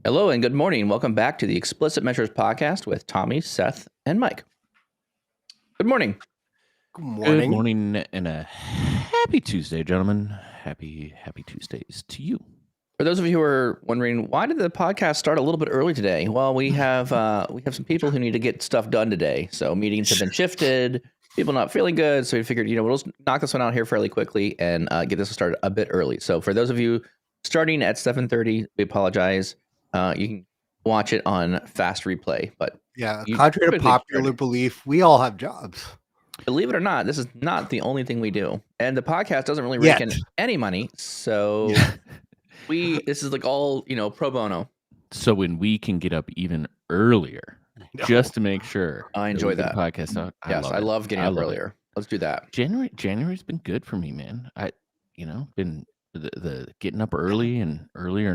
Hello and good morning. Welcome back to the Explicit Measures podcast with Tommy, Seth, and Mike. Good morning. Good morning. Good morning and a happy Tuesday, gentlemen. Happy Tuesdays to you. For those of you who are wondering, why did the podcast start a little bit early today? Well, we have some people who need to get stuff done today. So meetings have been shifted, people not feeling good. So we figured, we'll just knock this one out here fairly quickly and get this started a bit early. So for those of you starting at 7:30, we apologize. You can watch it on fast replay, but contrary to popular belief, we all have jobs. Believe it or not, this is not the only thing we do, and the podcast doesn't really rake in any money. So this is like all pro bono. So when we can get up even earlier, just to make sure, I enjoy that podcast out. I love getting up earlier. Let's do that. January's been good for me, man. Been the getting up early and earlier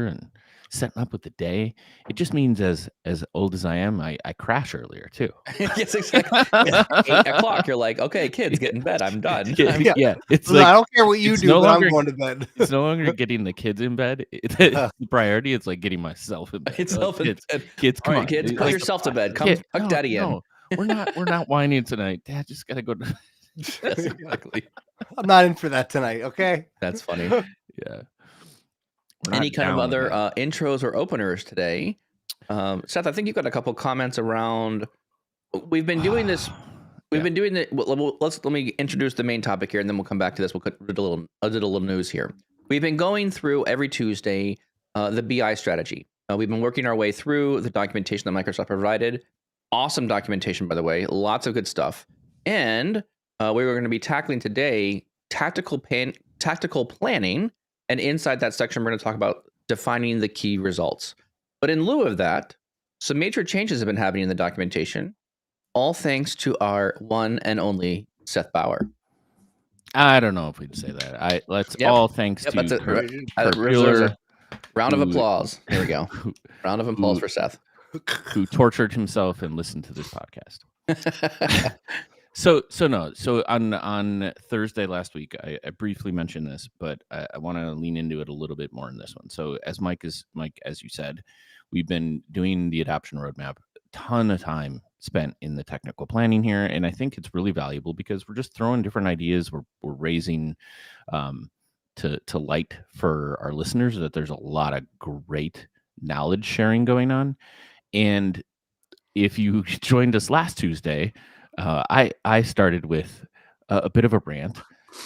and setting up with the day. It just means as old as I am, I crash earlier too. Yes, exactly. 8:00, you're like, okay, kids, get in bed. I'm done. Yeah. It's like, I don't care what you do, but I'm going to bed. It's no longer getting the kids in bed. The priority is like getting myself in bed. Kids, come on, kids, put yourself to bed. Come tuck daddy in. No, we're not whining tonight. Dad just gotta go to Yes, exactly. I'm not in for that tonight, okay? That's funny. Yeah. Any kind of other intros or openers today? Seth, I think you've got a couple comments around. We've been doing this. We've been doing it. Let me introduce the main topic here, and then we'll come back to this. We'll do a little news here. We've been going through every Tuesday the BI strategy. We've been working our way through the documentation that Microsoft provided. Awesome documentation, by the way. Lots of good stuff. And we were going to be tackling today tactical planning. And inside that section, we're going to talk about defining the key results. But in lieu of that, some major changes have been happening in the documentation, all thanks to our one and only Seth Bauer. I don't know if we'd say that. All thanks to Kurt round of applause. There we go. Round of applause for Seth, who tortured himself and listened to this podcast. So on Thursday last week, I briefly mentioned this, but I want to lean into it a little bit more in this one. So as Mike, as you said, we've been doing the adoption roadmap, a ton of time spent in the technical planning here. And I think it's really valuable because we're just throwing different ideas. We're raising to light for our listeners that there's a lot of great knowledge sharing going on. And if you joined us last Tuesday, I started with a bit of a rant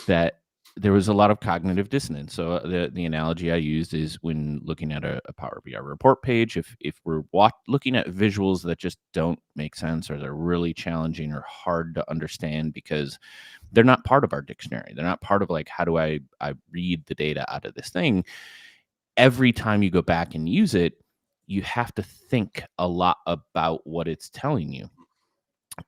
that there was a lot of cognitive dissonance. So the analogy I used is when looking at a Power BI report page, if we're looking at visuals that just don't make sense or they're really challenging or hard to understand because they're not part of our dictionary. They're not part of like, how do I read the data out of this thing? Every time you go back and use it, you have to think a lot about what it's telling you.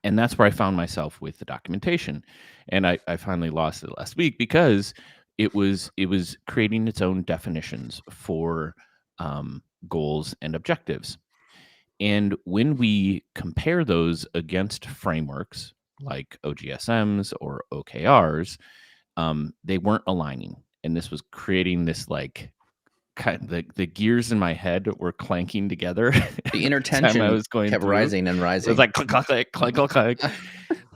And that's where I found myself with the documentation. And I finally lost it last week because it was creating its own definitions for goals and objectives. And when we compare those against frameworks like OGSMs or OKRs, they weren't aligning. And this was creating this like kind of the gears in my head were clanking together. The inner tension kept rising and rising. It was like click, click, click, click.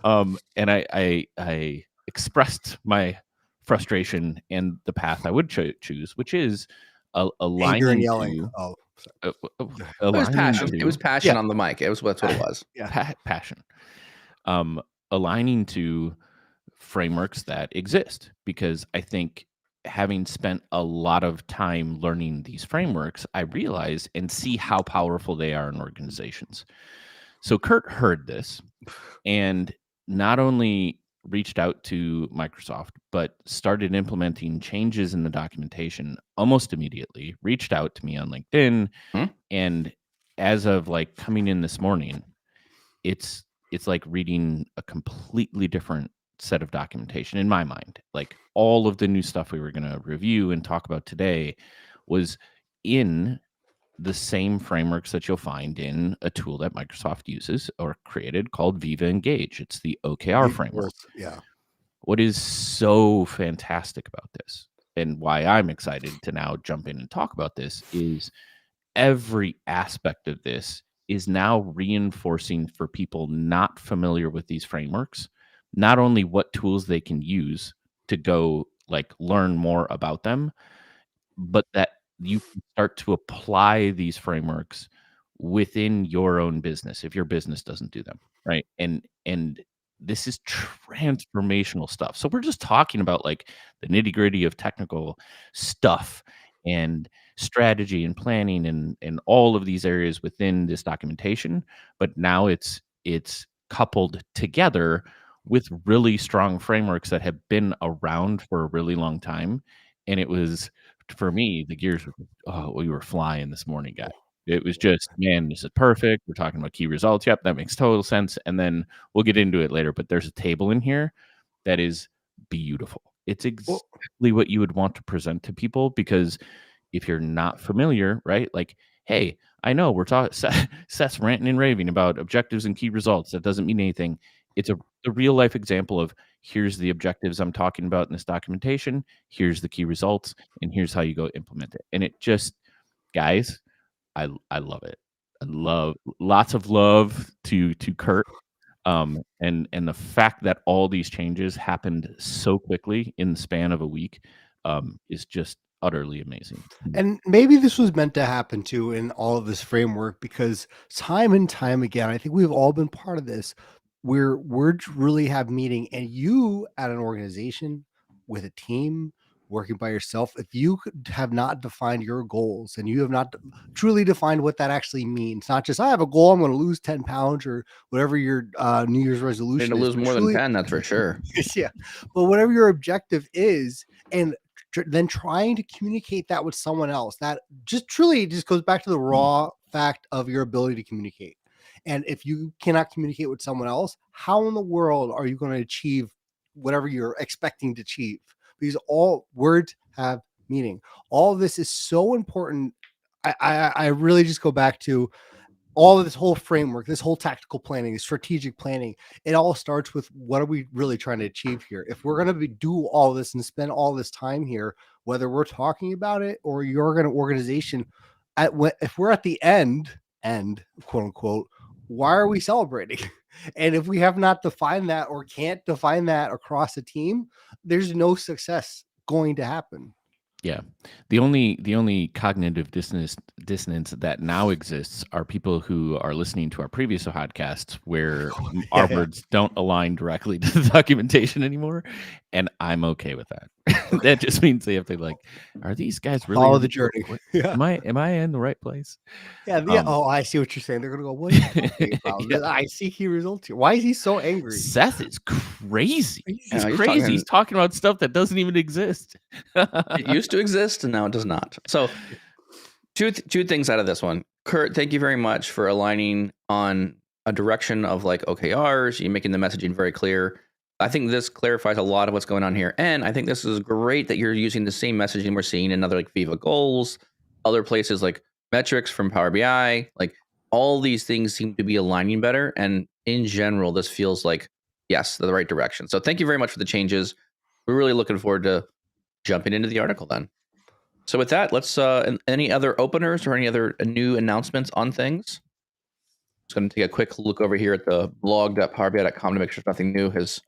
And I expressed my frustration and the path I would choose, which is aligning. Anger and yelling. It was passion. It was passion on the mic. That's what it was. Passion. Aligning to frameworks that exist, because I think having spent a lot of time learning these frameworks, I realize and see how powerful they are in organizations. So Kurt heard this and not only reached out to Microsoft, but started implementing changes in the documentation almost immediately, reached out to me on LinkedIn. And as of like coming in this morning, it's like reading a completely different set of documentation in my mind. Like all of the new stuff we were going to review and talk about today was in the same frameworks that you'll find in a tool that Microsoft uses or created called Viva Engage. It's the OKR framework. Yeah. What is so fantastic about this and why I'm excited to now jump in and talk about this is every aspect of this is now reinforcing for people not familiar with these frameworks, not only what tools they can use to go like learn more about them, but that you can start to apply these frameworks within your own business if your business doesn't do them, right? And this is transformational stuff. So we're just talking about like the nitty-gritty of technical stuff and strategy and planning and all of these areas within this documentation, but now it's coupled together with really strong frameworks that have been around for a really long time. And it was, for me, the gears were, oh, we were flying this morning, guys. It was just, man, this is perfect. We're talking about key results. Yep, that makes total sense. And then we'll get into it later, but there's a table in here that is beautiful. It's exactly what you would want to present to people, because if you're not familiar, right? Like, hey, I know we're talking, Seth's ranting and raving about objectives and key results. That doesn't mean anything. It's a real life example of, here's the objectives I'm talking about in this documentation. Here's the key results, and here's how you go implement it. And it just, guys, I love it. I love, lots of love to Kurt. And the fact that all these changes happened so quickly in the span of a week is just utterly amazing. And maybe this was meant to happen too in all of this framework, because time and time again, I think we've all been part of this, where words really have meaning. And you at an organization with a team working by yourself, if you have not defined your goals and you have not truly defined what that actually means, not just I have a goal, I'm going to lose 10 pounds or whatever your New Year's resolution to is. lose more than 10, that's for sure. Yeah. But whatever your objective is, and then trying to communicate that with someone else, that just truly just goes back to the raw fact of your ability to communicate. And if you cannot communicate with someone else, how in the world are you going to achieve whatever you're expecting to achieve? Because all words have meaning. All of this is so important. I really just go back to all of this whole framework, this whole tactical planning, strategic planning. It all starts with, what are we really trying to achieve here? If we're going to do all this and spend all this time here, whether we're talking about it or you're going to organization, if we're at the end, quote unquote, why are we celebrating? And if we have not defined that or can't define that across a team, there's no success going to happen. Yeah. The only cognitive dissonance that now exists are people who are listening to our previous podcasts where our words don't align directly to the documentation anymore. And I'm okay with that. That just means they have to like, are these guys really follow the journey? Yeah. Am I in the right place? Yeah. Oh, I see what you're saying. They're gonna go, what are you talking about? Yeah. I see key results here. Why is he so angry? Seth is crazy. He's crazy. He's talking about stuff that doesn't even exist. It used to exist and now it does not. So two things out of this one. Kurt, thank you very much for aligning on a direction of like OKRs. You're making the messaging very clear. I think this clarifies a lot of what's going on here. And I think this is great that you're using the same messaging we're seeing in other like Viva Goals, other places like metrics from Power BI. Like all these things seem to be aligning better. And in general, this feels like, yes, the right direction. So thank you very much for the changes. We're really looking forward to jumping into the article then. So with that, let's any other openers or any other new announcements on things? Just going to take a quick look over here at the blog.powerbi.com to make sure nothing new has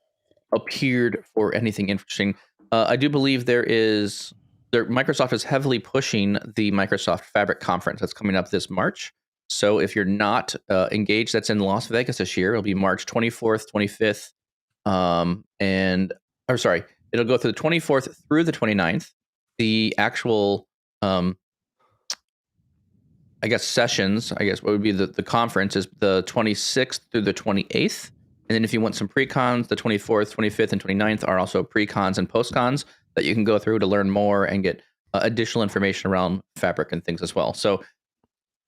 appeared for anything interesting. I do believe Microsoft is heavily pushing the Microsoft Fabric conference that's coming up this March. So if you're not engaged, that's in Las Vegas this year. It'll be March 24th, 25th, it'll go through the 24th through the 29th. The actual, sessions, what would be the conference is the 26th through the 28th. And then if you want some pre-cons, the 24th, 25th, and 29th are also pre-cons and post-cons that you can go through to learn more and get additional information around Fabric and things as well. So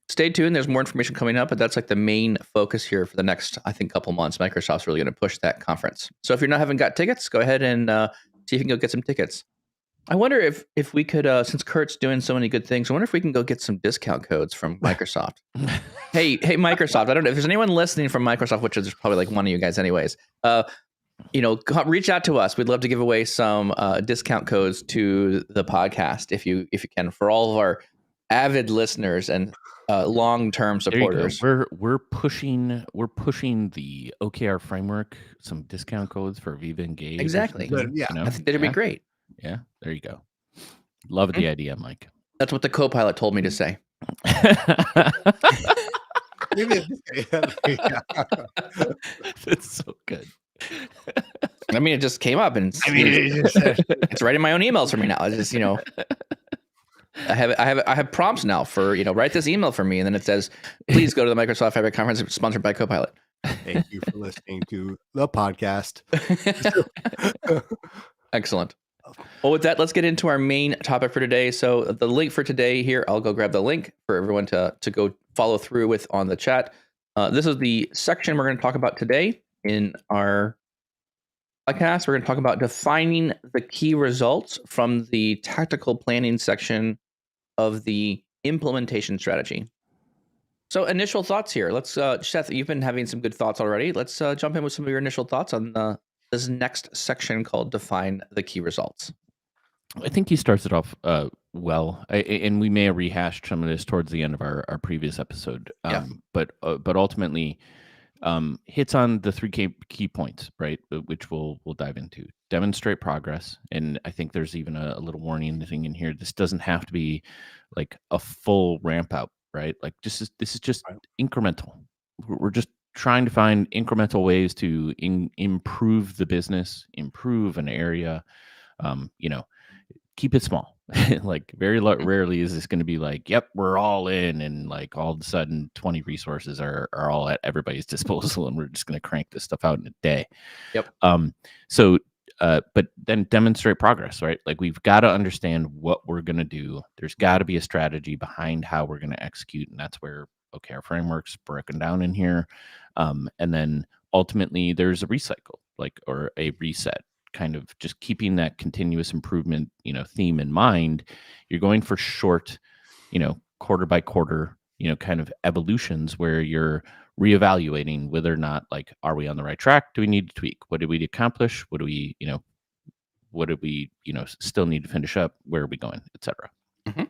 stay tuned. There's more information coming up, but that's like the main focus here for the next, I think, couple months. Microsoft's really going to push that conference. So if you're not haven't got tickets, go ahead and see if you can go get some tickets. I wonder if we could, since Kurt's doing so many good things, I wonder if we can go get some discount codes from Microsoft. Hey, Microsoft, I don't know if there's anyone listening from Microsoft, which is probably like one of you guys anyways. Reach out to us. We'd love to give away some discount codes to the podcast if you can, for all of our avid listeners and long-term supporters. We're pushing the OKR framework, some discount codes for Viva Engage. Exactly. Yeah. I think that'd be great. Yeah, there you go. Love the idea, Mike. That's what the co-pilot told me to say. That's so good. I mean, it just came up, and it's writing my own emails for me now. It's just, I have prompts now for, write this email for me, and then it says, please go to the Microsoft Fabric conference sponsored by Copilot. Thank you for listening to the podcast. Excellent. Well, with that, let's get into our main topic for today. So the link for today here, I'll go grab the link for everyone to go follow through with on the chat. This is the section we're going to talk about today in our podcast. We're going to talk about defining the key results from the tactical planning section of the implementation strategy. So initial thoughts here. Let's, Seth, you've been having some good thoughts already. Let's jump in with some of your initial thoughts on this next section called define the key results. I think he starts it off well, and we may have rehashed some of this towards the end of our previous episode. But ultimately hits on the three key points, right? Which we'll dive into. Demonstrate progress, and I think there's even a little warning thing in here. This doesn't have to be like a full ramp up, right? Like this is just incremental. We're just trying to find incremental ways to improve the business, improve an area. Keep it small. Like very rarely is this going to be like, yep, we're all in, and like all of a sudden 20 resources are all at everybody's disposal, and we're just going to crank this stuff out in a day. Yep. But then demonstrate progress, right? Like we've got to understand what we're going to do. There's got to be a strategy behind how we're going to execute, and that's where OKR framework's broken down in here. And then ultimately there's a recycle, or a reset, kind of just keeping that continuous improvement, theme in mind. You're going for short, quarter by quarter, kind of evolutions where you're reevaluating whether or not, are we on the right track? Do we need to tweak? What did we accomplish? What do we, still need to finish up? Where are we going, etc. Mm-hmm.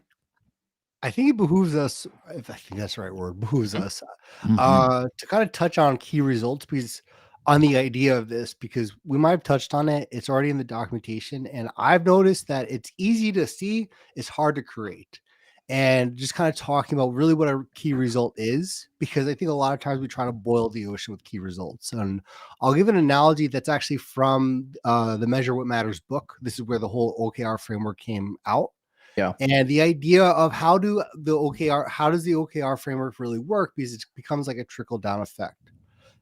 I think it behooves us, if I think that's the right word, to kind of touch on key results, because on the idea of this, because we might have touched on it. It's already in the documentation, and I've noticed that it's easy to see, it's hard to create. And just kind of talking about really what a key result is, because I think a lot of times we try to boil the ocean with key results. And I'll give an analogy that's actually from the Measure What Matters book. This is where the whole OKR framework came out. Yeah. And the idea of how does the OKR framework really work, because it becomes like a trickle down effect.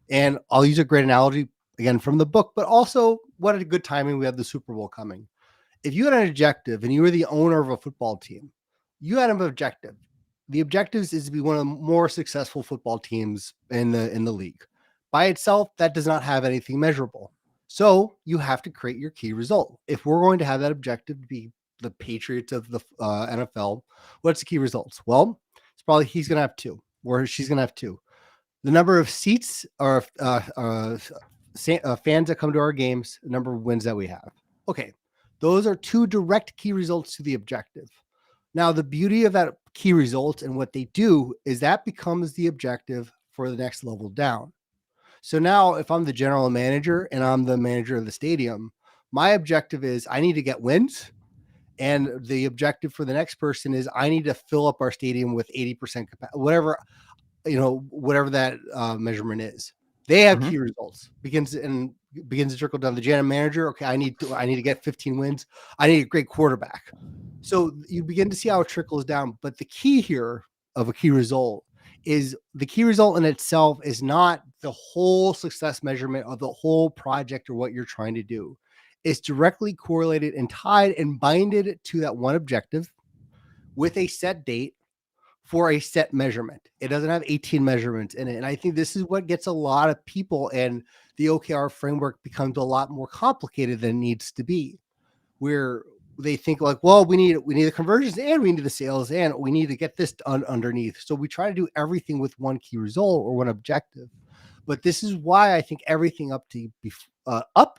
And I'll use a great analogy again from the book, but also what a good timing we have the Super Bowl coming. If you had an objective and you were the owner of a football team, you had an objective. The objective is to be one of the more successful football teams in the league. By itself, that does not have anything measurable. So you have to create your key result. If we're going to have that objective to be the Patriots of the NFL, what's the key results? Well, it's probably he's going to have two, or she's going to have two. The number of seats or fans that come to our games, the number of wins that we have. Okay, those are two direct key results to the objective. Now, the beauty of that key result and what they do is that becomes the objective for the next level down. So now if I'm the general manager and I'm the manager of the stadium, my objective is I need to get wins. And the objective for the next person is I need to fill up our stadium with 80% capacity, whatever that measurement is. They have key results. Begins to trickle down. The general manager, okay, I need to get 15 wins. I need a great quarterback. So you begin to see how it trickles down. But the key here of a key result is the key result in itself is not the whole success measurement of the whole project or what you're trying to do. It's directly correlated and tied and binded to that one objective with a set date for a set measurement. It doesn't have 18 measurements in it. And I think this is what gets a lot of people, and the OKR framework becomes a lot more complicated than it needs to be, where they think like, well, we need the conversions and we need the sales and we need to get this done underneath. So we try to do everything with one key result or one objective. But this is why I think everything up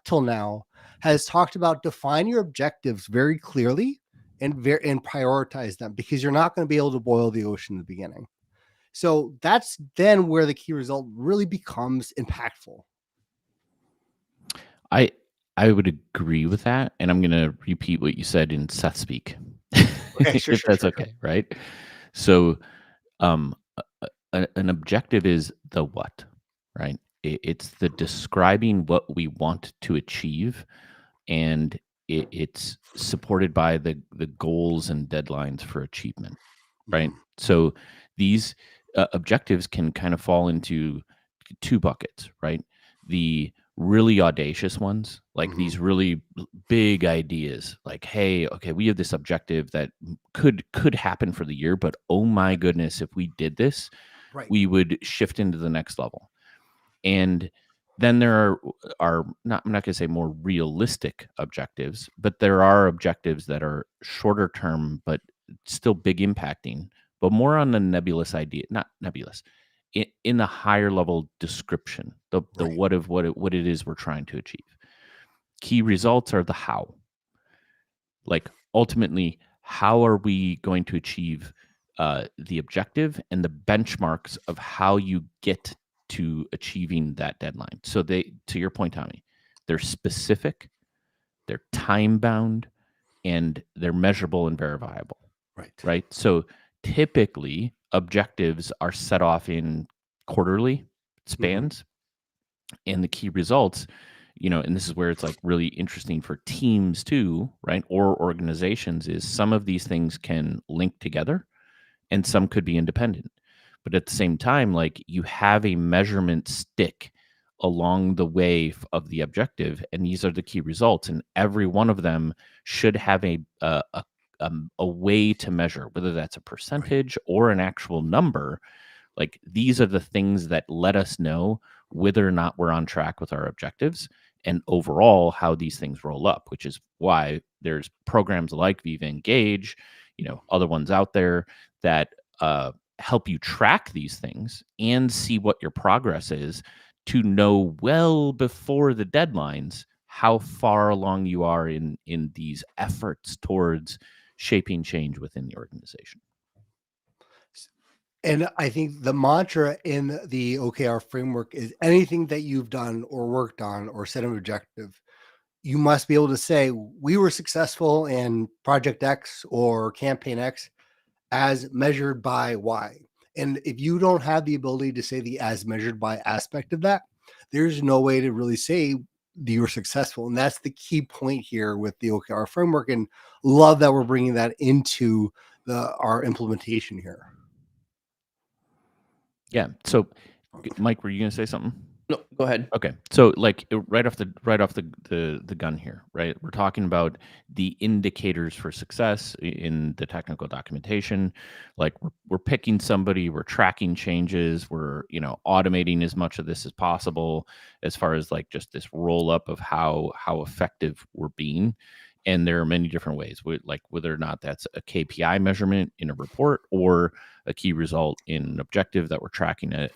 till now has talked about define your objectives very clearly and prioritize them, because you're not going to be able to boil the ocean in the beginning. So that's then where the key result really becomes impactful. I would agree with that, and I'm going to repeat what you said in Seth speak, Okay, if that's okay, right? So, an objective is the what, right? It's the describing what we want to achieve, and it's supported by the goals and deadlines for achievement, right? Mhm. So these objectives can kind of fall into two buckets, right? The really audacious ones, like these really big ideas, like, hey, okay, we have this objective that could happen for the year, but oh my goodness, if we did this, Right. we would shift into the next level. And then there are not, I'm not going to say more realistic objectives, but there are objectives that are shorter term, but still big impacting, but more on the nebulous idea, not nebulous, in the higher level description, the Right. what of what it is we're trying to achieve. Key results are the how. Like ultimately, how are we going to achieve the objective and the benchmarks of how you get to achieving that deadline? So they, to your point, Tommy, they're specific, they're time bound, and they're measurable and verifiable. Right. Right. So typically, objectives are set off in quarterly spans, and the key results, and this is where it's like really interesting for teams too, right? Or organizations, is some of these things can link together and some could be independent. But at the same time, like, you have a measurement stick along the way of the objective, and these are the key results, and every one of them should have a way to measure, whether that's a percentage or an actual number. Like, these are the things that let us know whether or not we're on track with our objectives and overall how these things roll up, which is why there's programs like Viva Engage, other ones out there that help you track these things and see what your progress is, to know well before the deadlines how far along you are in these efforts towards shaping change within the organization. And I think the mantra in the OKR framework is anything that you've done or worked on or set an objective, you must be able to say, we were successful in project X or campaign X as measured by Y. And if you don't have the ability to say the as measured by aspect of that, there's no way to really say that you're successful. And that's the key point here with the OKR framework. And love that we're bringing that into our implementation here. Yeah. So, Mike, were you going to say something? No, go ahead. Okay. So, like, right off the gun here, right? We're talking about the indicators for success in the technical documentation. Like, we're picking somebody, we're tracking changes, we're automating as much of this as possible, as far as like just this roll up of how effective we're being. And there are many different ways, like whether or not that's a KPI measurement in a report or a key result in an objective that we're tracking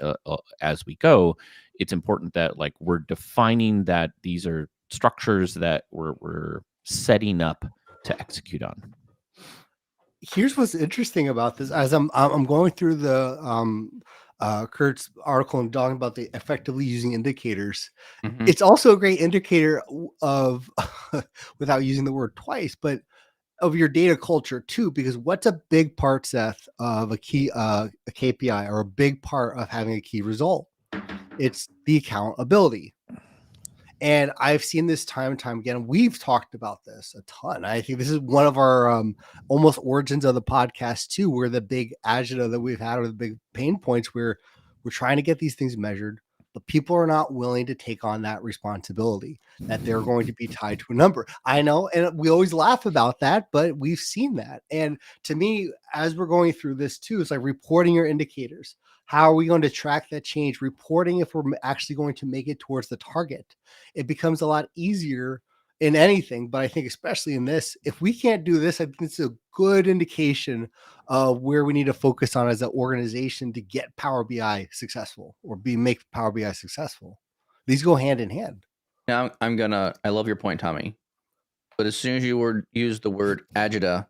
as we go. It's important that, like, we're defining that these are structures that we're setting up to execute on. Here's what's interesting about this. As I'm going through the Kurt's article and talking about the effectively using indicators, it's also a great indicator of without using the word twice, but of your data culture too, because what's a big part, Seth, of a KPI, or a big part of having a key result? It's the accountability. And I've seen this time and time again. We've talked about this a ton. I think this is one of our almost origins of the podcast too, where the big agita that we've had, or the big pain points, where we're trying to get these things measured, but people are not willing to take on that responsibility, that they're going to be tied to a number. I know, and we always laugh about that, but we've seen that. And to me, as we're going through this too, it's like reporting your indicators. How are we going to track that change? Reporting if we're actually going to make it towards the target. It becomes a lot easier in anything, but I think especially in this, if we can't do this, I think it's a good indication of where we need to focus on as an organization to get Power BI successful, or make Power BI successful. These go hand in hand. Now I love your point, Tommy. But as soon as you use the word agita,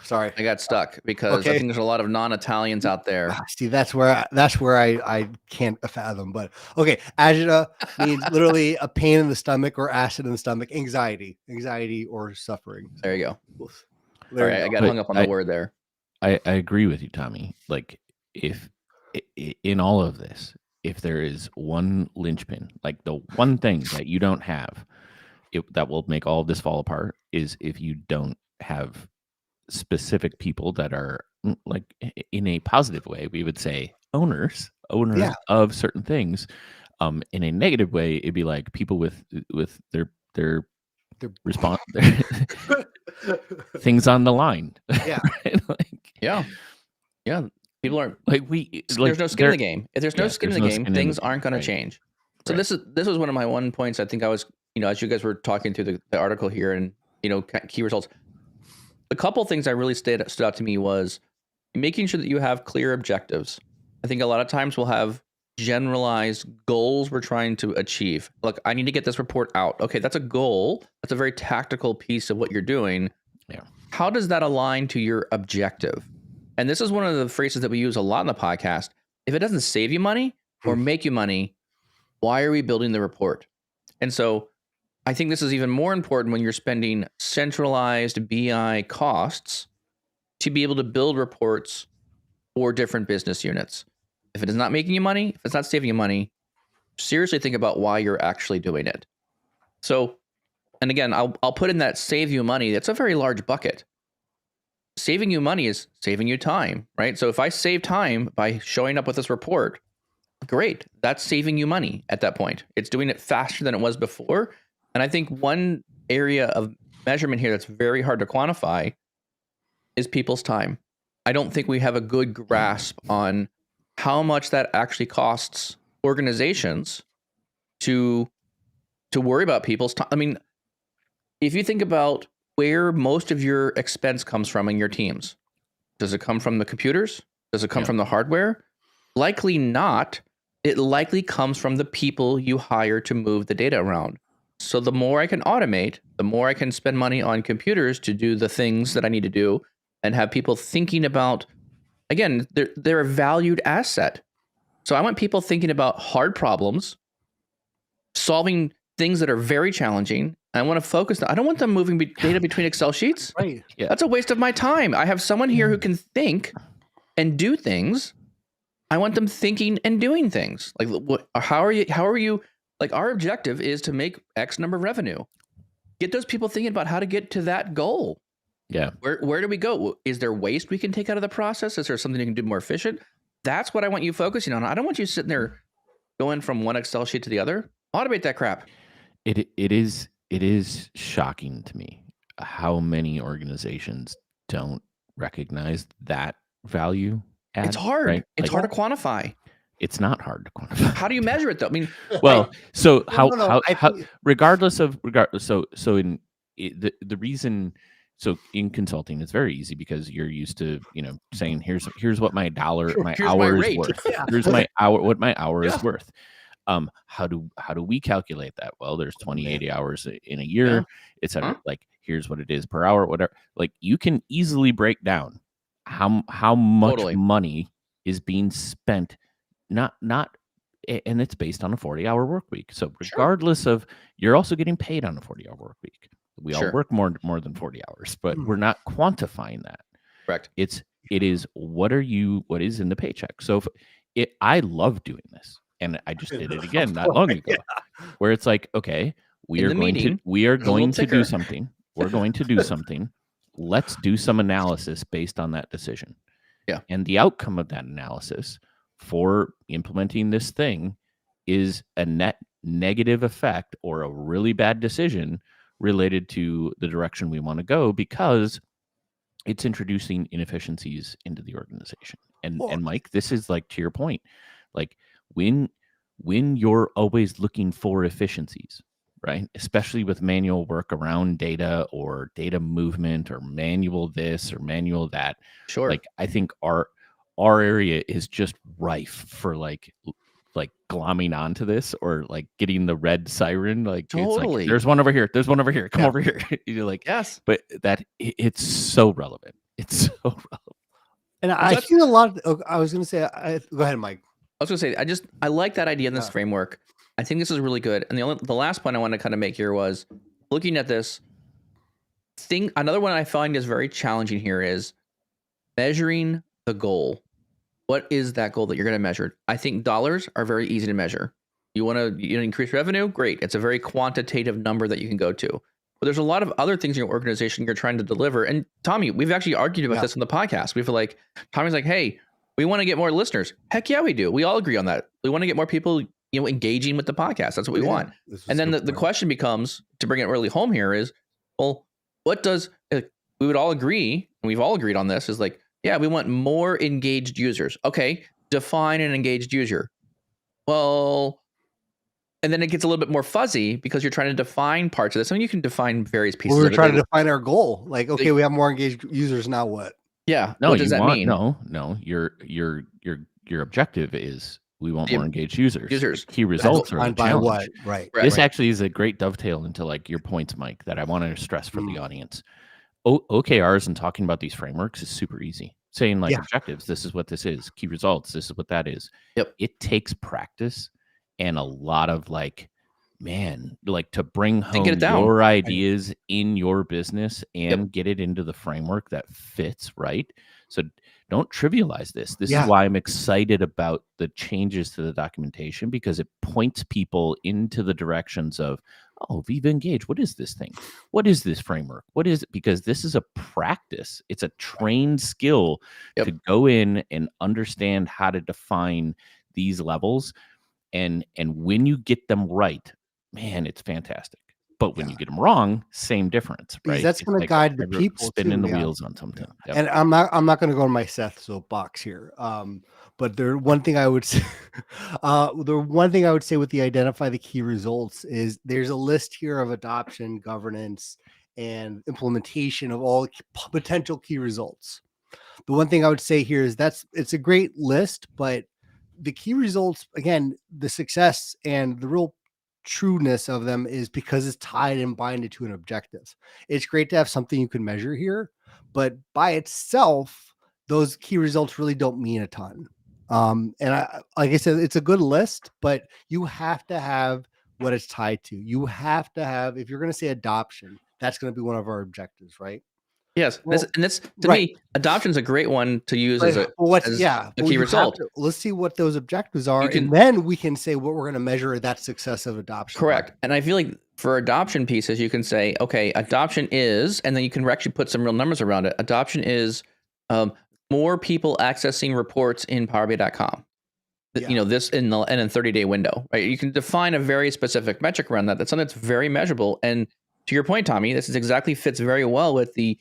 Sorry, I got stuck because I think there's a lot of non-Italians out there. See, that's where I can't fathom. But okay, agita means literally a pain in the stomach or acid in the stomach, anxiety or suffering. There you go. There All right, you I go. got hung up on the word there. I agree with you, Tommy. Like, if in all of this, if there is one linchpin, like the one thing that you don't have, that will make all of this fall apart, is if you don't have specific people that are, like, in a positive way, we would say owners Yeah. of certain things. In a negative way, it'd be like people with their response things on the line. Yeah. Right? Like, Yeah. People aren't like there's no skin in the game. If there's no skin in the game, things aren't going right. to change. So Right. this was one of my one points. I think I was, as you guys were talking through the article here and, key results, a couple things that really stood out to me was making sure that you have clear objectives. I think a lot of times we'll have generalized goals we're trying to achieve. Look, I need to get this report out. Okay, that's a goal. That's a very tactical piece of what you're doing. Yeah. How does that align to your objective? And this is one of the phrases that we use a lot in the podcast. If it doesn't save you money or make you money, why are we building the report? And so I think this is even more important when you're spending centralized BI costs to be able to build reports for different business units. If it is not making you money, if it's not saving you money, seriously think about why you're actually doing it. So, and again, I'll put in that save you money. That's a very large bucket. Saving you money is saving you time, right? So if I save time by showing up with this report, great. That's saving you money at that point. It's doing it faster than it was before. And I think one area of measurement here that's very hard to quantify is people's time. I don't think we have a good grasp on how much that actually costs organizations to worry about people's time. I mean, if you think about where most of your expense comes from in your teams, does it come from the computers? Does it come from the hardware? Likely not. It likely comes from the people you hire to move the data around. So the more I can automate, the more I can spend money on computers to do the things that I need to do and have people thinking about, again, they're a valued asset. So I want people thinking about hard problems, solving things that are very challenging. I want to focus. I don't want them moving data between Excel sheets. Right. Yeah. That's a waste of my time. I have someone here who can think and do things. I want them thinking and doing things. Like, how are you? Like, our objective is to make X number of revenue. Get those people thinking about how to get to that goal. Yeah. Where do we go? Is there waste we can take out of the process? Is there something you can do more efficient? That's what I want you focusing on. I don't want you sitting there going from one Excel sheet to the other. Automate that crap. It is shocking to me how many organizations don't recognize that value add. It's hard. Right? It's hard to quantify. It's not hard to quantify. How do you measure it though? I mean, well, so how regardless of so in the reason, so in consulting it's very easy because you're used to saying here's what my hour is worth. Here's my hour, what my hour is worth. How do we calculate that? Well, there's 80 hours in a year. It's like, here's what it is per hour, whatever. Like, you can easily break down how much money is being spent, not and it's based on a 40-hour work week. So regardless of, you're also getting paid on a 40-hour work week. We all work more than 40 hours, but we're not quantifying that. Correct. It is what is in the paycheck. So I love doing this. And I just did it again not long ago, where it's like, okay, we are going to do something. We're going to do something. Let's do some analysis based on that decision. Yeah. And the outcome of that analysis for implementing this thing is a net negative effect or a really bad decision related to the direction we want to go, because it's introducing inefficiencies into the organization. And Mike, this is like, to your point, like, when you're always looking for efficiencies, right? Especially with manual work around data or data movement or manual this or manual that. Sure. Like, I think our area is just rife for like glomming onto this, or like getting the red siren. Like, totally. It's like, there's one over here. There's one over here. Come over here. You're like, yes. But it's so relevant. It's so relevant. And I think a lot of, I was going to say, go ahead, Mike. I was going to say, I like that idea in this framework. I think this is really good. And the last point I want to kind of make here was looking at this thing. Another one I find is very challenging here is measuring the goal. What is that goal that you're going to measure? I think dollars are very easy to measure. You want to increase revenue? Great. It's a very quantitative number that you can go to. But there's a lot of other things in your organization you're trying to deliver. And Tommy, we've actually argued about this on the podcast. We feel like Tommy's like, hey, we want to get more listeners. Heck yeah, we do. We all agree on that. We want to get more people, engaging with the podcast. That's what we want. And then the question becomes, to bring it really home here, is, well, what does we would all agree, and we've all agreed on this, is like, yeah, we want more engaged users. Okay, define an engaged user. Well, and then it gets a little bit more fuzzy because you're trying to define parts of this. I mean, you can define various pieces. We're trying to define our goal. Like, okay, we have more engaged users. Now what? Yeah. No, what does that mean? No. Your objective is we want more engaged users. Key results are by what? Right. This actually is a great dovetail into like your points, Mike, that I want to stress for the audience. OKRs and talking about these frameworks is super easy. Saying like objectives, this is what this is. Key results, this is what that is. Yep. It takes practice and a lot of like to bring home your ideas in your business and get it into the framework that fits, right? So don't trivialize this. This is why I'm excited about the changes to the documentation, because it points people into the directions of, oh, Viva Engage, what is this thing? What is this framework? What is it? Because this is a practice. It's a trained skill to go in and understand how to define these levels. And when you get them right, man, it's fantastic. But when you get them wrong, same difference, right? Because that's going to guide the people spinning the wheels on something. Yep. And I'm not going to go to my Seth soapbox here. But one thing I would say, with the identify the key results is there's a list here of adoption, governance, and implementation of all potential key results. The one thing I would say here is it's a great list, but the key results, again, the success and the real trueness of them is because it's tied and binded to an objective. It's great to have something you can measure here, but by itself, those key results really don't mean a ton. And like I said, it's a good list, but you have to have what it's tied to. You have to have, if you're going to say adoption, that's going to be one of our objectives, right? Yes, to me, adoption is a great one to use as a key result. Let's see what those objectives are, and then we can say what we're going to measure that success of adoption. Correct. By. And I feel like for adoption pieces, you can say, okay, adoption is, and then you can actually put some real numbers around it. Adoption is more people accessing reports in PowerBI.com. This in a 30-day window, right? You can define a very specific metric around that. That's something that's very measurable. And to your point, Tommy, this is exactly fits very well with the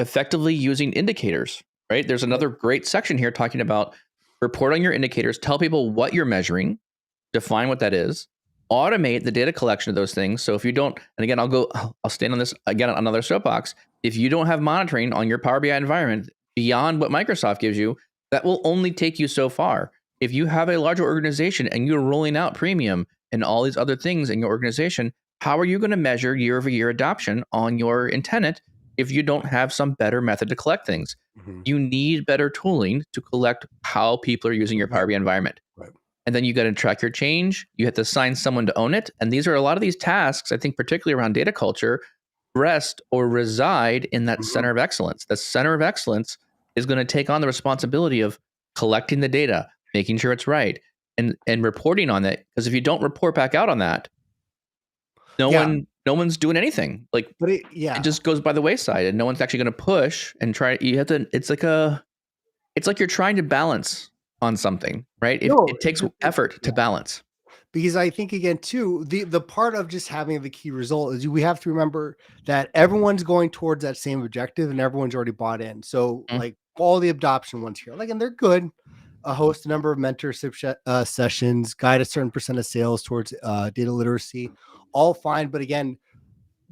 effectively using indicators, right? There's another great section here talking about report on your indicators, tell people what you're measuring, define what that is, automate the data collection of those things. So if you don't, and again, I'll stand on this again on another soapbox. If you don't have monitoring on your Power BI environment beyond what Microsoft gives you, that will only take you so far. If you have a larger organization and you're rolling out premium and all these other things in your organization, how are you going to measure year-over-year adoption on your tenant if you don't have some better method to collect things? Mm-hmm. You need better tooling to collect how people are using your Power BI environment. Right. And then you got to track your change. You have to assign someone to own it. And these are a lot of these tasks, I think, particularly around data culture, rest or reside in that center of excellence. The center of excellence is going to take on the responsibility of collecting the data, making sure it's right, and reporting on it. Because if you don't report back out on that, no one's doing anything. Like, it just goes by the wayside, and no one's actually going to push and try. You have to. It's like you're trying to balance on something, right? It takes effort to balance. Because I think, again, too, the part of just having the key result is we have to remember that everyone's going towards that same objective and everyone's already bought in. So like all the adoption ones here, and they're good. Host a number of mentorship sessions, guide a certain percent of sales towards data literacy, all fine. But again,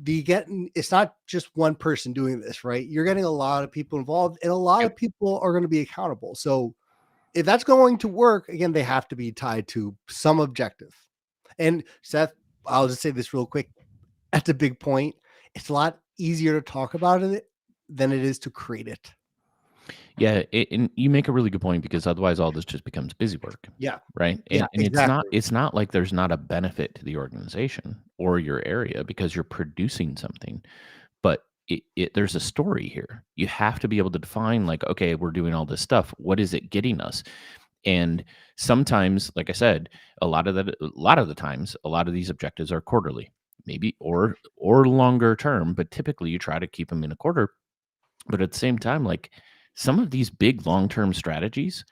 it's not just one person doing this, right? You're getting a lot of people involved, and a lot of people are going to be accountable. So if that's going to work, again, they have to be tied to some objective. And Seth, I'll just say this real quick. That's a big point. It's a lot easier to talk about it than it is to create it. Yeah, and you make a really good point, because otherwise all this just becomes busy work. Yeah. Right. Yeah, And exactly. it's not like there's not a benefit to the organization or your area because you're producing something, but there's a story here. You have to be able to define, like, okay, we're doing all this stuff. What is it getting us? And sometimes, like I said, a lot of the times, a lot of these objectives are quarterly, maybe, or longer term, but typically you try to keep them in a quarter. But at the same time, like, some of these big long-term strategies,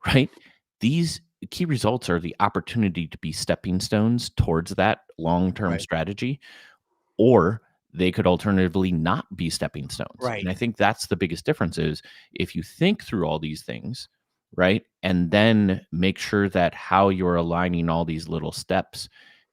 right? These key results are the opportunity to be stepping stones towards that long-term Right. strategy, or they could alternatively not be stepping stones. Right. And I think that's the biggest difference, is if you think through all these things, right? And then make sure that how you're aligning all these little steps,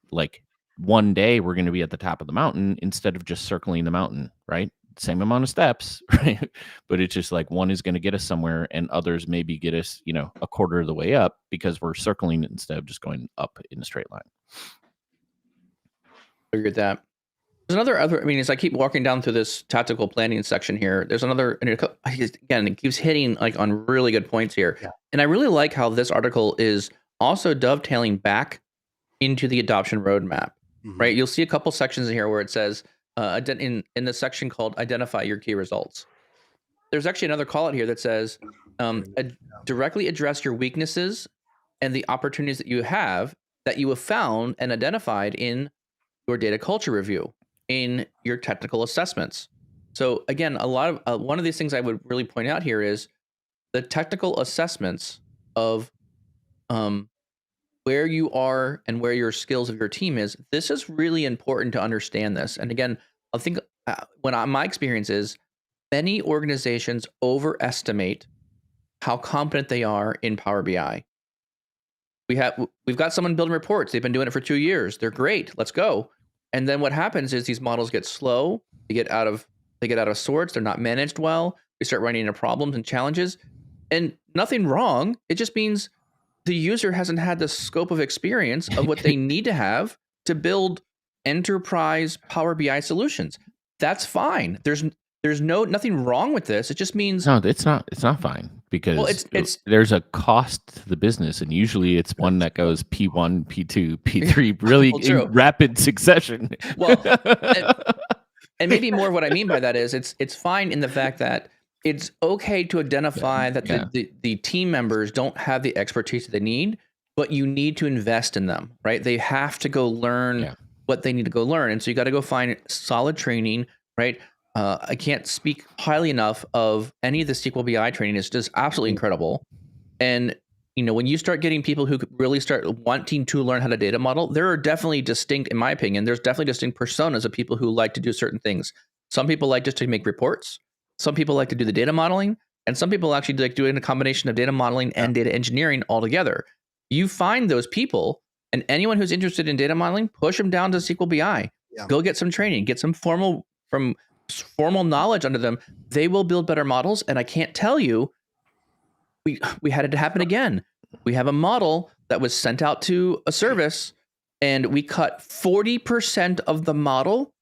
like, one day we're going to be at the top of the mountain instead of just circling the mountain, right? Same amount of steps, right? But it's just like, one is going to get us somewhere and others maybe get us, a quarter of the way up, because we're circling it instead of just going up in a straight line. I agree with that. There's another, I mean, as I keep walking down through this tactical planning section here, there's another, and again, it keeps hitting like on really good points here. Yeah. And I really like how this article is also dovetailing back into the adoption roadmap, right? You'll see a couple sections in here where it says, in the section called identify your key results. There's actually another call out here that says, directly address your weaknesses and the opportunities that you have found and identified in your data culture review, in your technical assessments. So again, a lot of one of these things I would really point out here is the technical assessments of where you are and where your skills of your team is. This is really important to understand this. And again, I think my experience is many organizations overestimate how competent they are in Power BI. We've got someone building reports. They've been doing it for 2 years. They're great. Let's go. And then what happens is these models get slow. They get out of sorts. They're not managed well. We start running into problems and challenges. And nothing wrong. It just means the user hasn't had the scope of experience of what they need to have to build enterprise Power BI solutions. That's fine. There's nothing wrong with this. It just means no, it's not fine, because there's a cost to the business, and usually it's one that goes P1, P2, P3 really in rapid succession. Well, and maybe more of what I mean by that is it's fine in the fact that it's okay to identify that the team members don't have the expertise that they need, but you need to invest in them, right? They have to go learn what they need to go learn. And so you got to go find solid training, right? I can't speak highly enough of any of the SQL BI training. It's just absolutely incredible. And, when you start getting people who really start wanting to learn how to data model, there are definitely distinct, in my opinion, there's definitely distinct personas of people who like to do certain things. Some people like just to make reports. Some people like to do the data modeling. And some people actually like doing a combination of data modeling and data engineering all together. You find those people, and anyone who's interested in data modeling, push them down to SQL BI. Yeah. Go get some training, get some formal knowledge under them. They will build better models. And I can't tell you, we had it happen again. We have a model that was sent out to a service, and we cut 40% of the model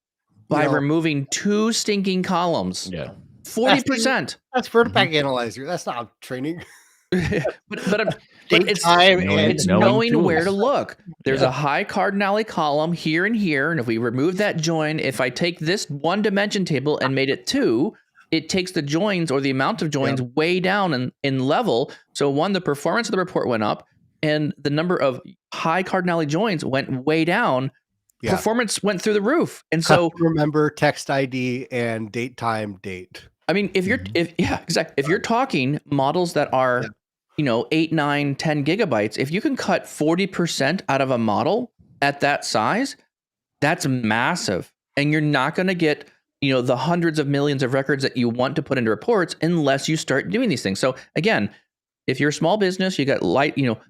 by removing 2 stinking columns. Yeah. 40%. That's Vertipack Analyzer. That's not training. but it's knowing where to look. There's a high cardinality column here and here, and if we remove that join, if I take this one dimension table and made it 2, it takes the joins or the amount of joins way down in level. So the performance of the report went up, and the number of high cardinality joins went way down. Yeah. Performance went through the roof. And so remember text ID and date. I mean, if you're talking models that are 8, 9, 10 gigabytes, if you can cut 40% out of a model at that size, that's massive. And you're not going to get, the hundreds of millions of records that you want to put into reports unless you start doing these things. So again, if you're a small business, you got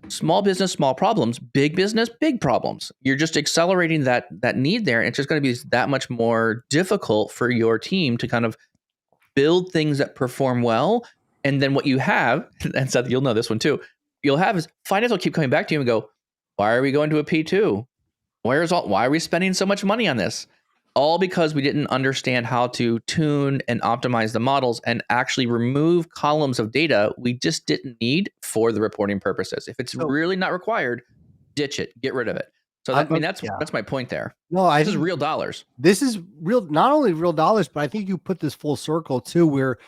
small business, small problems, big business, big problems. You're just accelerating that need there. It's just going to be that much more difficult for your team to kind of build things that perform well. And then what you have, and Seth, you'll know this one too, you'll have is finance will keep coming back to you and go, why are we going to a P2? Why are we spending so much money on this? all because we didn't understand how to tune and optimize the models and actually remove columns of data we just didn't need for the reporting purposes. If it's really not required, ditch it, get rid of it. So that, that's my point there. No, this is real dollars. This is real, not only real dollars, but I think you put this full circle too, where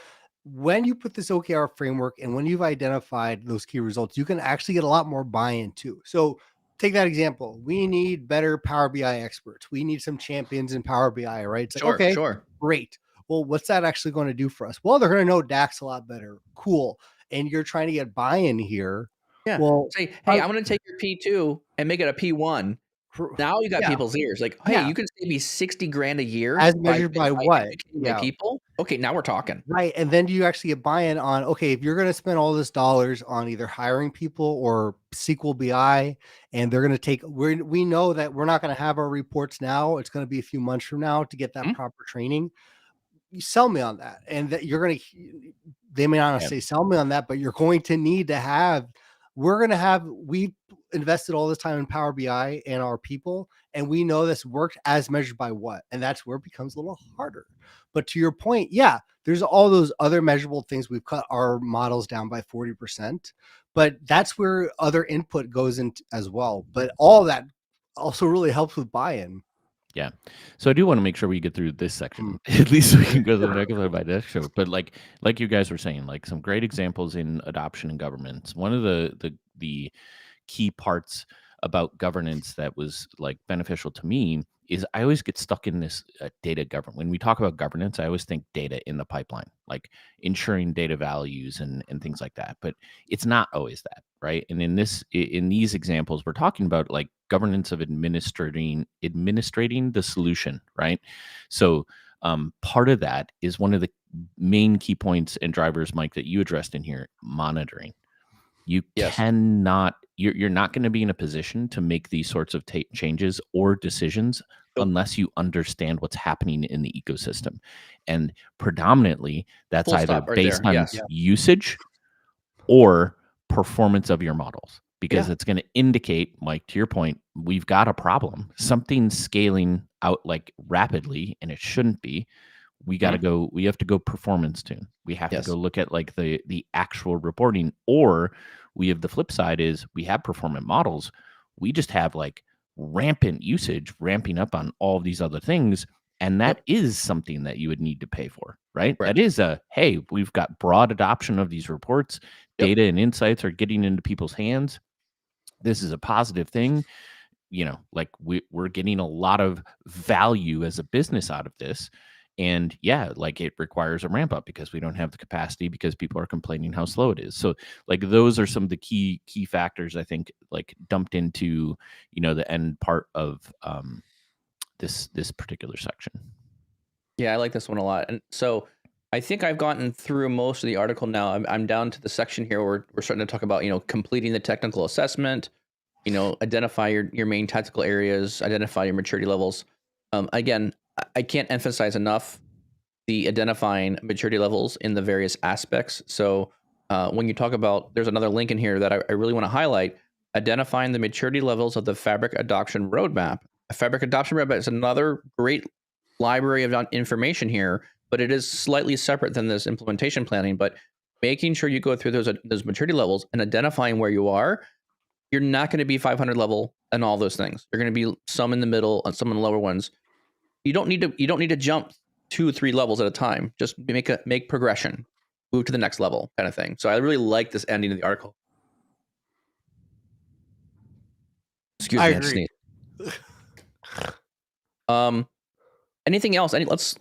when you put this OKR framework and when you've identified those key results, you can actually get a lot more buy-in too. So take that example. We need better Power BI experts. We need some champions in Power BI, right? It's like, okay, great. Well, what's that actually going to do for us? Well, they're going to know DAX a lot better. Cool. And you're trying to get buy-in here. Yeah. Well, say, hey, I'm going to take your P2 and make it a P1. Now you got people's ears. Like, hey, you can save me $60,000 a year as measured by what? My people. Okay, now we're talking. Right. And then you actually get buy-in on, okay, if you're going to spend all this dollars on either hiring people or SQL BI, and they're going to take, we know that we're not going to have our reports now. It's going to be a few months from now to get that proper training. You sell me on that. And that you're going to, they may not say sell me on that, but you're going to need to have, we've invested all this time in Power BI and our people, and we know this worked as measured by what, and that's where it becomes a little harder. But to your point, there's all those other measurable things. We've cut our models down by 40%, but that's where other input goes in as well. But all that also really helps with buy-in. Yeah. So I do want to make sure we get through this section. At least we can go to the regular by next show. But like you guys were saying, like some great examples in adoption and governance. One of the key parts about governance that was like beneficial to me is I always get stuck in this data governance. When we talk about governance, I always think data in the pipeline, like ensuring data values and things like that. But it's not always that, right? And in these examples, we're talking about like governance of administrating the solution, right? So part of that is one of the main key points and drivers, Mike, that you addressed in here: monitoring. You cannot, you're not going to be in a position to make these sorts of changes or decisions unless you understand what's happening in the ecosystem. And predominantly, that's either based on usage or performance of your models, because it's going to indicate, Mike, to your point, we've got a problem. Something's scaling out like rapidly, and it shouldn't be. We got to go, we have to go performance tune. We have to go look at like the actual reporting, or we have the flip side is we have performant models. We just have like rampant usage ramping up on all of these other things. And that is something that you would need to pay for, right? That is hey, we've got broad adoption of these reports. Data and insights are getting into people's hands. This is a positive thing. You know, like we're getting a lot of value as a business out of this. And like it requires a ramp up because we don't have the capacity, because people are complaining how slow it is. So like those are some of the key factors, I think, like dumped into, the end part of this particular section. Yeah, I like this one a lot. And so I think I've gotten through most of the article now. I'm down to the section here where we're starting to talk about, completing the technical assessment, identify your main tactical areas, identify your maturity levels. Again, I can't emphasize enough the identifying maturity levels in the various aspects. So when you talk about, there's another link in here that I really want to highlight, identifying the maturity levels of the Fabric Adoption Roadmap. A Fabric Adoption Roadmap is another great library of information here, but it is slightly separate than this implementation planning. But making sure you go through those maturity levels and identifying where you are, you're not going to be 500 level and all those things. You're going to be some in the middle and some in the lower ones. You don't need to jump 2-3 levels at a time. Just make progression, move to the next level kind of thing. So I really like this ending of the article. Excuse me, I agree. Anything else?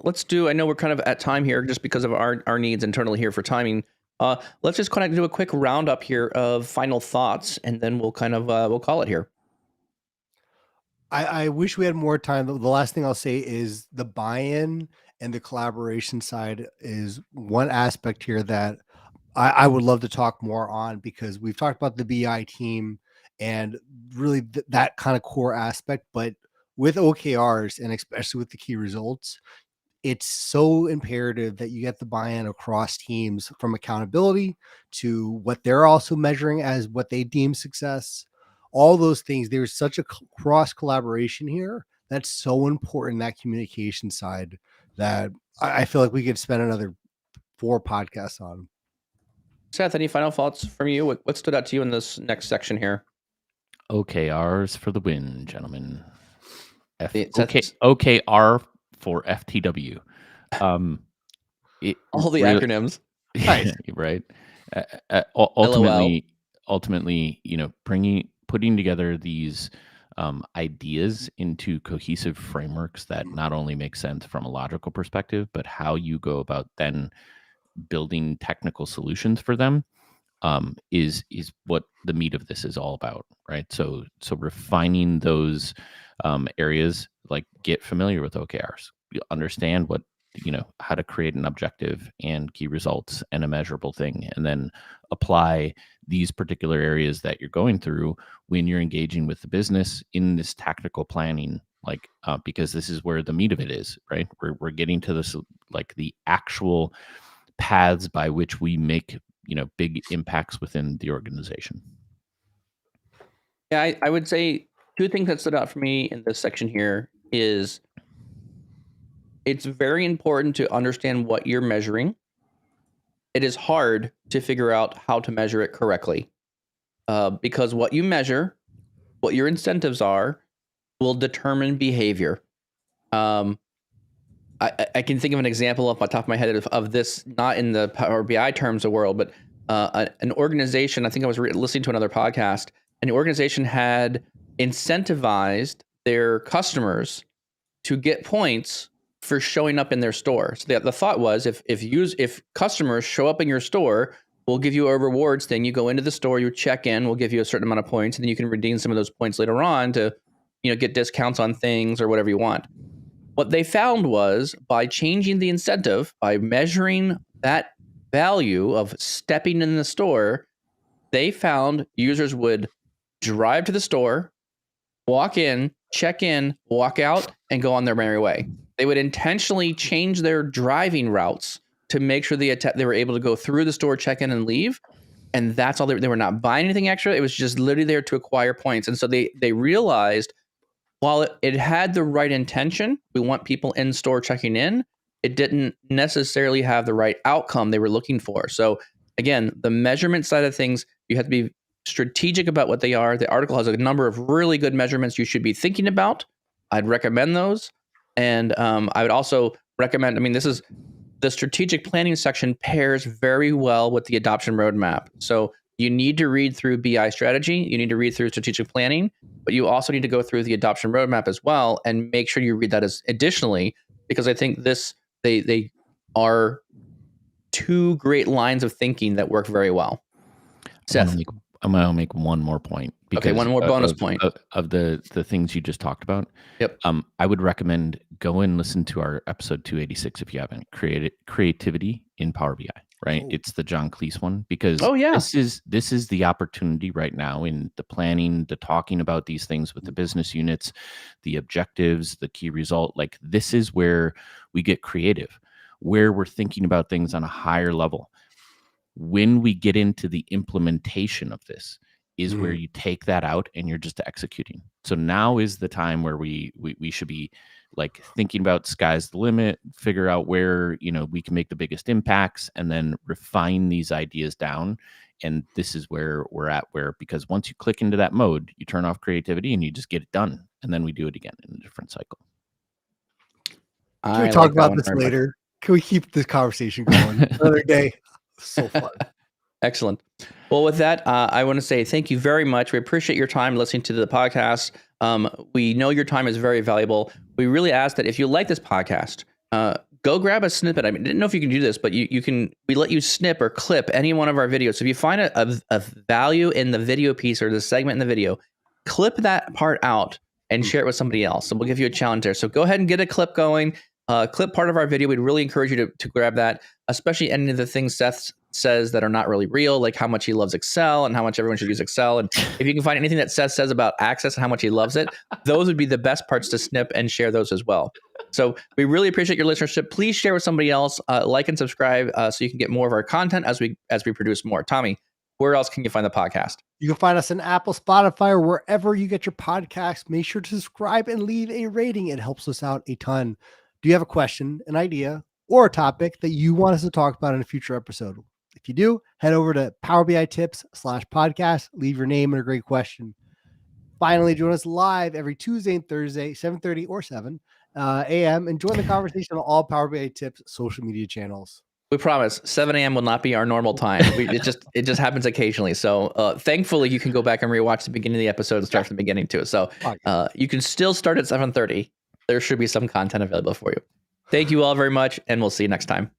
Let's do. I know we're kind of at time here just because of our needs internally here for timing. Let's just kind of do a quick roundup here of final thoughts, and then we'll kind of we'll call it here. I wish we had more time. The last thing I'll say is the buy-in and the collaboration side is one aspect here that I would love to talk more on, because we've talked about the BI team and really that kind of core aspect. But with OKRs, and especially with the key results, it's so imperative that you get the buy-in across teams, from accountability to what they're also measuring as what they deem success. All those things, there's such a cross collaboration here That's so important, that communication side, that I feel like we could spend another 4 podcasts on. Seth, any final thoughts from you? What stood out to you in this next section here? OKRs for the win, gentlemen. Seth, OKR for FTW. all the acronyms. Nice. Right. LOL. Ultimately, putting together these ideas into cohesive frameworks that not only make sense from a logical perspective, but how you go about then building technical solutions for them is what the meat of this is all about, right? So refining those areas, like get familiar with OKRs, you understand what how to create an objective and key results and a measurable thing, and then apply these particular areas that you're going through when you're engaging with the business in this tactical planning, like because this is where the meat of it is, right? We're getting to this, like the actual paths by which we make big impacts within the organization. Yeah, I would say 2 things that stood out for me in this section here is it's very important to understand what you're measuring. It is hard to figure out how to measure it correctly because what you measure, what your incentives are, will determine behavior. I can think of an example off the top of my head of this, not in the Power BI terms of world, but an organization. I think I was listening to another podcast. An organization had incentivized their customers to get points for showing up in their store. So the thought was, if customers show up in your store, we'll give you a rewards thing. You go into the store, you check in, we'll give you a certain amount of points, and then you can redeem some of those points later on to, get discounts on things or whatever you want. What they found was, by changing the incentive, by measuring that value of stepping in the store, they found users would drive to the store, walk in, check in, walk out, and go on their merry way. They would intentionally change their driving routes to make sure they were able to go through the store, check in, and leave. And that's all. They were not buying anything extra. It was just literally there to acquire points. And so they realized, while it had the right intention, we want people in store checking in, it didn't necessarily have the right outcome they were looking for. So again, the measurement side of things, you have to be strategic about what they are. The article has a number of really good measurements you should be thinking about. I'd recommend those. And I would also recommend, this is the strategic planning section pairs very well with the adoption roadmap. So you need to read through BI strategy. You need to read through strategic planning, but you also need to go through the adoption roadmap as well and make sure you read that as additionally, because I think they are 2 great lines of thinking that work very well. Seth. I'm going to make one more point. Because one more bonus point of the things you just talked about. Yep. I would recommend go and listen to our episode 286 if you haven't. Creativity in Power BI, right? Oh. It's the John Cleese one, because this is the opportunity right now in the planning, the talking about these things with the business units, the objectives, the key result. Like, this is where we get creative, where we're thinking about things on a higher level. When we get into the implementation of this is where you take that out and you're just executing. So now is the time where we should be like thinking about sky's the limit, figure out where, we can make the biggest impacts, and then refine these ideas down. And this is where we're at, because once you click into that mode, you turn off creativity and you just get it done. And then we do it again in a different cycle. Can we talk about this later? Can we keep this conversation going another day? So fun. Excellent. Well, with that, I want to say thank you very much. We appreciate your time listening to the podcast. We know your time is very valuable. We really ask that if you like this podcast, go grab a snippet. I didn't know if you can do this, but we let you snip or clip any one of our videos. So if you find a value in the video piece or the segment in the video, clip that part out and share it with somebody else. So we'll give you a challenge there. So go ahead and get a clip going. Clip part of our video. We'd really encourage you to grab that, especially any of the things Seth says that are not really real, like how much he loves Excel and how much everyone should use Excel. And if you can find anything that Seth says about Access and how much he loves it, those would be the best parts to snip and share those as well. So we really appreciate your listenership. Please share with somebody else, like and subscribe so you can get more of our content as we produce more. Tommy, where else can you find the podcast? You can find us on Apple, Spotify, or wherever you get your podcasts. Make sure to subscribe and leave a rating. It helps us out a ton. Do you have a question, an idea, or a topic that you want us to talk about in a future episode? If you do, head over to Power BI Tips/podcast. Leave your name and a great question. Finally, join us live every Tuesday and Thursday, 7:30 or 7 a.m. and join the conversation on all Power BI Tips social media channels. We promise 7 a.m. will not be our normal time. It just happens occasionally. So thankfully, you can go back and rewatch the beginning of the episode and start from the beginning too. So you can still start at 7:30. There should be some content available for you. Thank you all very much, and we'll see you next time.